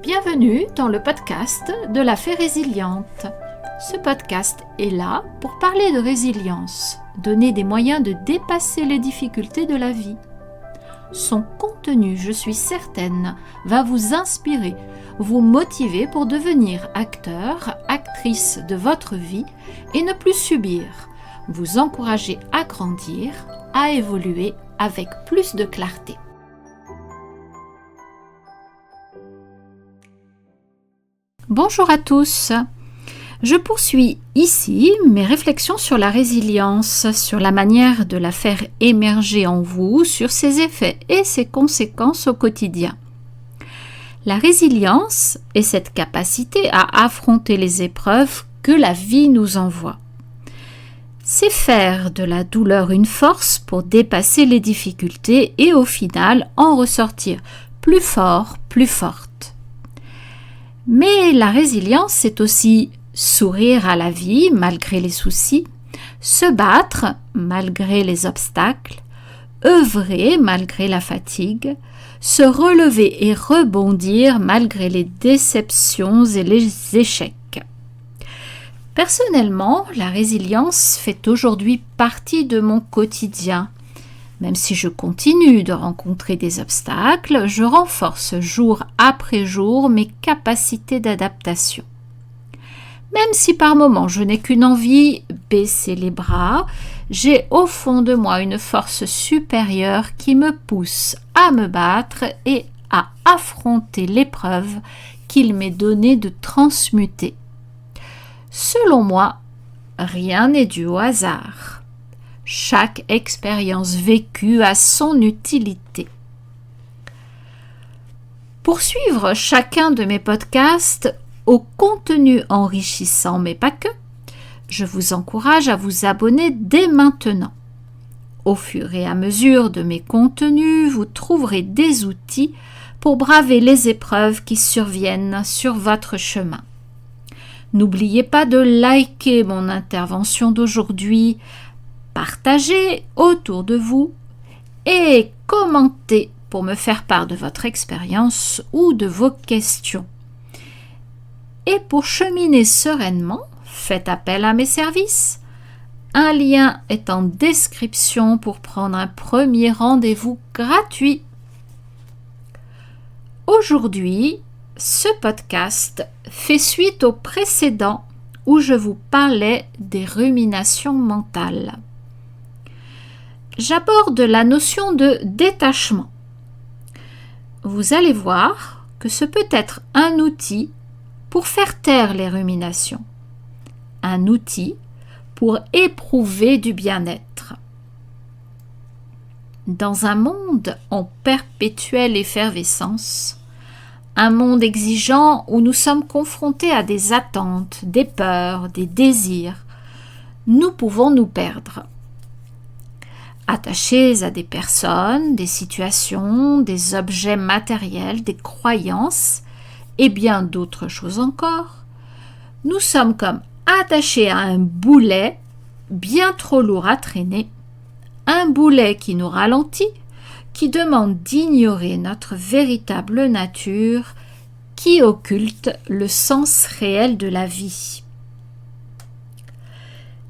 Bienvenue dans le podcast de la Fée Résiliente. Ce podcast est là pour parler de résilience, donner des moyens de dépasser les difficultés de la vie. Son contenu, je suis certaine, va vous inspirer, vous motiver pour devenir acteur, actrice de votre vie et ne plus subir, vous encourager à grandir, à évoluer avec plus de clarté. Bonjour à tous. Je poursuis ici mes réflexions sur la résilience, sur la manière de la faire émerger en vous, sur ses effets et ses conséquences au quotidien. La résilience est cette capacité à affronter les épreuves que la vie nous envoie. C'est faire de la douleur une force pour dépasser les difficultés et au final en ressortir plus fort, plus forte. Mais la résilience, c'est aussi sourire à la vie malgré les soucis, se battre malgré les obstacles, œuvrer malgré la fatigue, se relever et rebondir malgré les déceptions et les échecs. Personnellement, la résilience fait aujourd'hui partie de mon quotidien. Même si je continue de rencontrer des obstacles, je renforce jour après jour mes capacités d'adaptation. Même si par moments je n'ai qu'une envie, baisser les bras, j'ai au fond de moi une force supérieure qui me pousse à me battre et à affronter l'épreuve qu'il m'est donné de transmuter. Selon moi, rien n'est dû au hasard. Chaque expérience vécue a son utilité. Pour suivre chacun de mes podcasts au contenu enrichissant, mais pas que, je vous encourage à vous abonner dès maintenant. Au fur et à mesure de mes contenus, vous trouverez des outils pour braver les épreuves qui surviennent sur votre chemin. N'oubliez pas de liker mon intervention d'aujourd'hui, partagez autour de vous et commentez pour me faire part de votre expérience ou de vos questions. Et pour cheminer sereinement, faites appel à mes services. Un lien est en description pour prendre un premier rendez-vous gratuit. Aujourd'hui, ce podcast fait suite au précédent où je vous parlais des ruminations mentales. J'aborde la notion de détachement. Vous allez voir que ce peut être un outil pour faire taire les ruminations, un outil pour éprouver du bien-être. Dans un monde en perpétuelle effervescence, un monde exigeant où nous sommes confrontés à des attentes, des peurs, des désirs, nous pouvons nous perdre. Attachés à des personnes, des situations, des objets matériels, des croyances et bien d'autres choses encore, nous sommes comme attachés à un boulet bien trop lourd à traîner, un boulet qui nous ralentit, qui demande d'ignorer notre véritable nature, qui occulte le sens réel de la vie.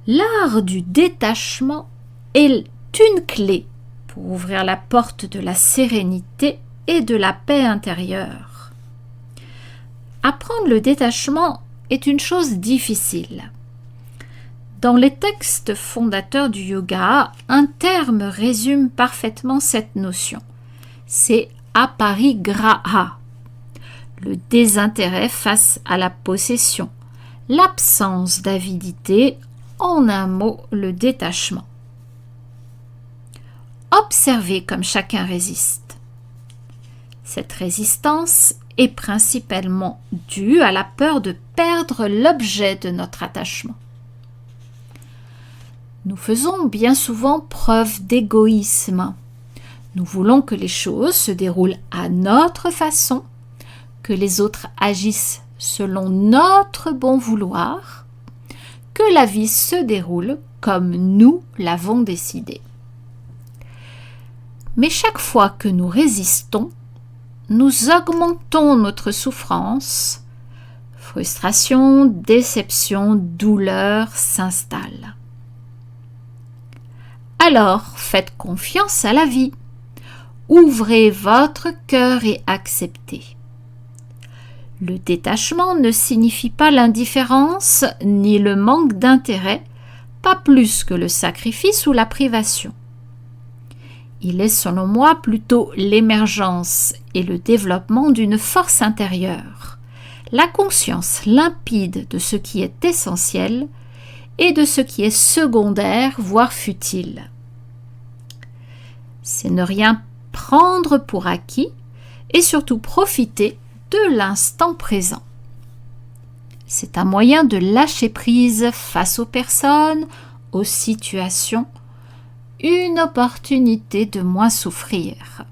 L'art du détachement est une clé pour ouvrir la porte de la sérénité et de la paix intérieure. Apprendre le détachement est une chose difficile. Dans les textes fondateurs du yoga, un terme résume parfaitement cette notion. C'est aparigraha, le désintérêt face à la possession, l'absence d'avidité, en un mot, le détachement. Observez comme chacun résiste. Cette résistance est principalement due à la peur de perdre l'objet de notre attachement. Nous faisons bien souvent preuve d'égoïsme. Nous voulons que les choses se déroulent à notre façon, que les autres agissent selon notre bon vouloir, que la vie se déroule comme nous l'avons décidé. Mais chaque fois que nous résistons, nous augmentons notre souffrance. Frustration, déception, douleur s'installent. Alors, faites confiance à la vie. Ouvrez votre cœur et acceptez. Le détachement ne signifie pas l'indifférence ni le manque d'intérêt, pas plus que le sacrifice ou la privation. Il est selon moi plutôt l'émergence et le développement d'une force intérieure, la conscience limpide de ce qui est essentiel et de ce qui est secondaire, voire futile. C'est ne rien prendre pour acquis et surtout profiter de l'instant présent. C'est un moyen de lâcher prise face aux personnes, aux situations, une opportunité de moins souffrir.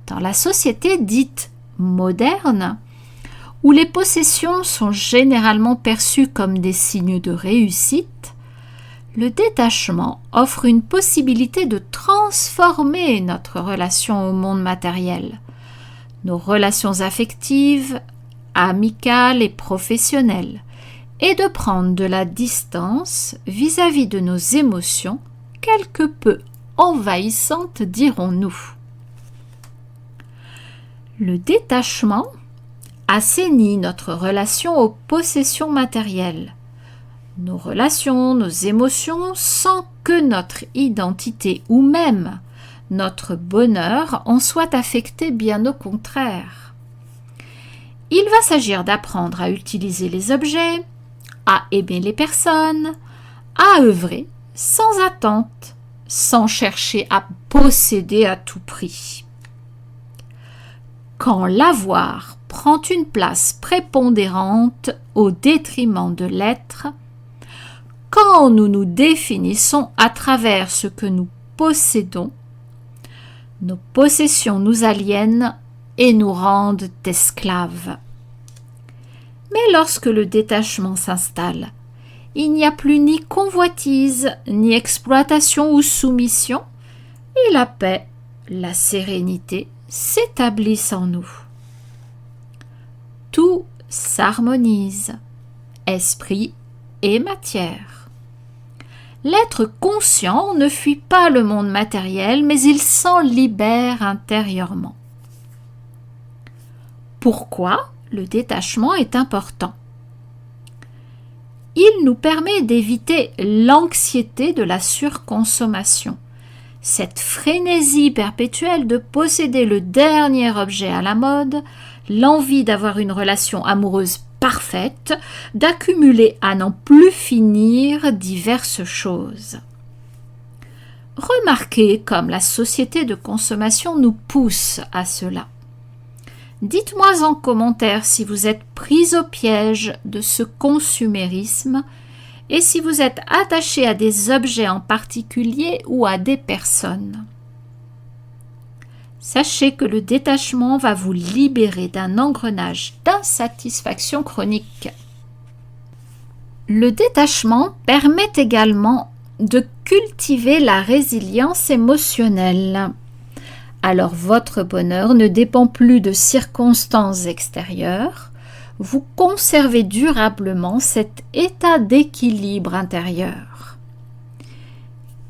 Dans la société dite moderne, où les possessions sont généralement perçues comme des signes de réussite, le détachement offre une possibilité de transformer notre relation au monde matériel, nos relations affectives, amicales et professionnelles, et de prendre de la distance vis-à-vis de nos émotions, quelque peu envahissantes, dirons-nous. Le détachement assainit notre relation aux possessions matérielles, nos relations, nos émotions, sans que notre identité ou même notre bonheur en soit affecté, bien au contraire. Il va s'agir d'apprendre à utiliser les objets, à aimer les personnes, à œuvrer sans attente, sans chercher à posséder à tout prix. Quand l'avoir prend une place prépondérante au détriment de l'être, quand nous nous définissons à travers ce que nous possédons, nos possessions nous aliènent et nous rendent esclaves. Mais lorsque le détachement s'installe, il n'y a plus ni convoitise, ni exploitation ou soumission, et la paix, la sérénité s'établissent en nous. Tout s'harmonise, esprit et matière. L'être conscient ne fuit pas le monde matériel, mais il s'en libère intérieurement. Pourquoi le détachement est important? Il nous permet d'éviter l'anxiété de la surconsommation, cette frénésie perpétuelle de posséder le dernier objet à la mode, l'envie d'avoir une relation amoureuse parfaite, d'accumuler à n'en plus finir diverses choses. Remarquez comme la société de consommation nous pousse à cela. Dites-moi en commentaire si vous êtes pris au piège de ce consumérisme et si vous êtes attaché à des objets en particulier ou à des personnes. Sachez que le détachement va vous libérer d'un engrenage d'insatisfaction chronique. Le détachement permet également de cultiver la résilience émotionnelle. Alors votre bonheur ne dépend plus de circonstances extérieures, vous conservez durablement cet état d'équilibre intérieur.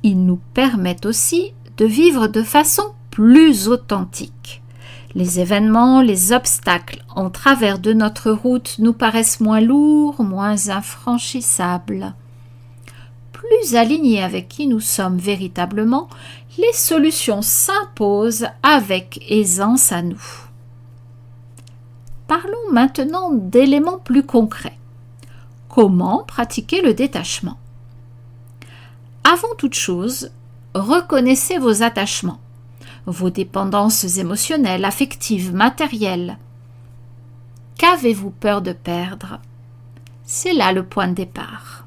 Il nous permet aussi de vivre de façon plus authentique. Les événements, les obstacles en travers de notre route nous paraissent moins lourds, moins infranchissables. Plus alignés avec qui nous sommes véritablement, les solutions s'imposent avec aisance à nous. Parlons maintenant d'éléments plus concrets. Comment pratiquer le détachement? Avant toute chose, reconnaissez vos attachements, vos dépendances émotionnelles, affectives, matérielles. Qu'avez-vous peur de perdre? C'est là le point de départ.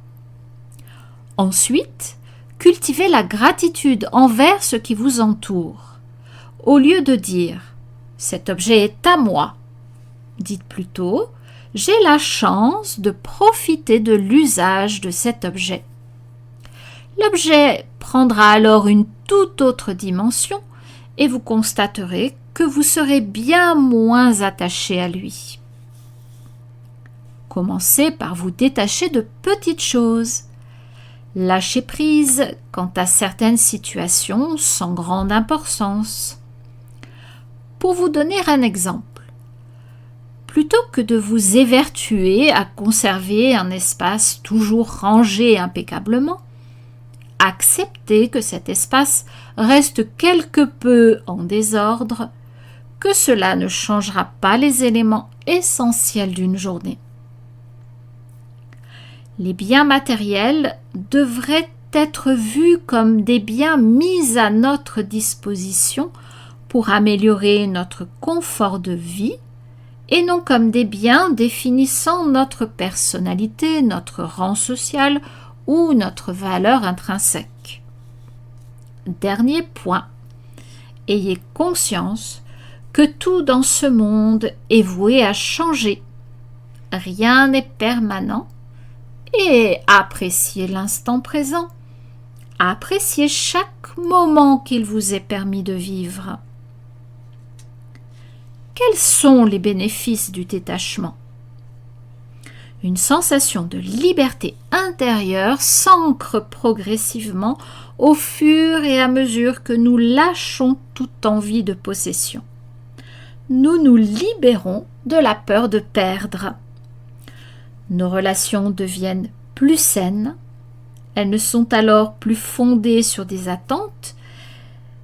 Ensuite, cultivez la gratitude envers ce qui vous entoure. Au lieu de dire « cet objet est à moi », dites plutôt « j'ai la chance de profiter de l'usage de cet objet ». L'objet prendra alors une toute autre dimension et vous constaterez que vous serez bien moins attaché à lui. Commencez par vous détacher de petites choses. Lâchez prise quant à certaines situations sans grande importance. Pour vous donner un exemple, plutôt que de vous évertuer à conserver un espace toujours rangé impeccablement, acceptez que cet espace reste quelque peu en désordre, que cela ne changera pas les éléments essentiels d'une journée. Les biens matériels devraient être vus comme des biens mis à notre disposition pour améliorer notre confort de vie et non comme des biens définissant notre personnalité, notre rang social ou notre valeur intrinsèque. Dernier point, ayez conscience que tout dans ce monde est voué à changer. Rien n'est permanent et appréciez l'instant présent. Appréciez chaque moment qu'il vous est permis de vivre. Quels sont les bénéfices du détachement ? Une sensation de liberté intérieure s'ancre progressivement au fur et à mesure que nous lâchons toute envie de possession. Nous nous libérons de la peur de perdre. Nos relations deviennent plus saines. Elles ne sont alors plus fondées sur des attentes,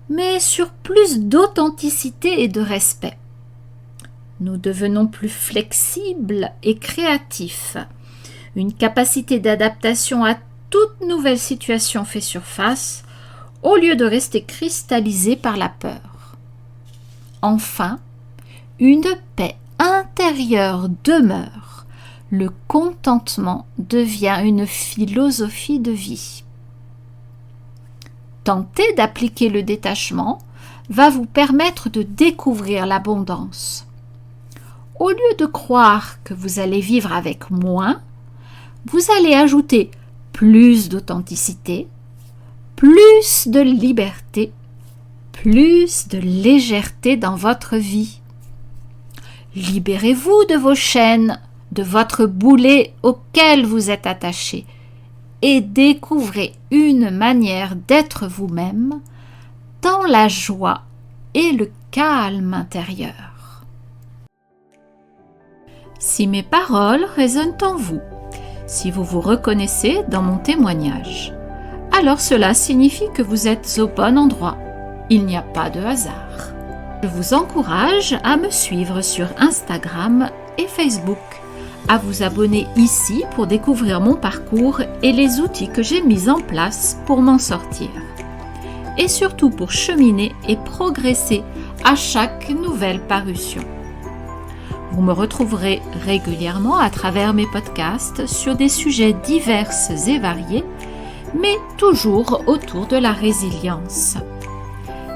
mais sur plus d'authenticité et de respect. Nous devenons plus flexibles et créatifs. Une capacité d'adaptation à toute nouvelle situation fait surface, au lieu de rester cristallisé par la peur. Enfin, une paix intérieure demeure. Le contentement devient une philosophie de vie. Tenter d'appliquer le détachement va vous permettre de découvrir l'abondance. Au lieu de croire que vous allez vivre avec moins, vous allez ajouter plus d'authenticité, plus de liberté, plus de légèreté dans votre vie. Libérez-vous de vos chaînes, de votre boulet auquel vous êtes attaché et découvrez une manière d'être vous-même dans la joie et le calme intérieur. Si mes paroles résonnent en vous, si vous vous reconnaissez dans mon témoignage, alors cela signifie que vous êtes au bon endroit. Il n'y a pas de hasard. Je vous encourage à me suivre sur Instagram et Facebook, à vous abonner ici pour découvrir mon parcours et les outils que j'ai mis en place pour m'en sortir. Et surtout pour cheminer et progresser à chaque nouvelle parution. Vous me retrouverez régulièrement à travers mes podcasts sur des sujets divers et variés, mais toujours autour de la résilience.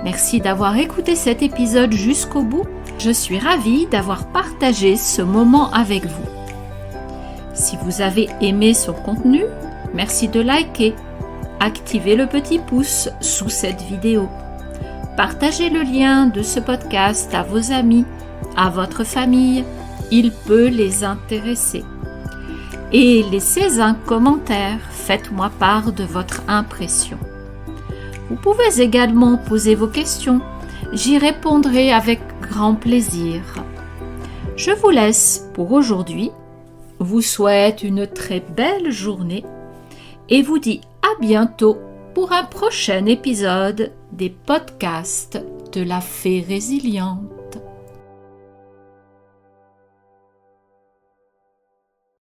Merci d'avoir écouté cet épisode jusqu'au bout. Je suis ravie d'avoir partagé ce moment avec vous. Si vous avez aimé son contenu, merci de liker, activez le petit pouce sous cette vidéo. Partagez le lien de ce podcast à vos amis, à votre famille, il peut les intéresser. Et laissez un commentaire, faites-moi part de votre impression. Vous pouvez également poser vos questions, j'y répondrai avec grand plaisir. Je vous laisse pour aujourd'hui, vous souhaite une très belle journée et vous dis à bientôt pour un prochain épisode des podcasts de la Fée Résiliente.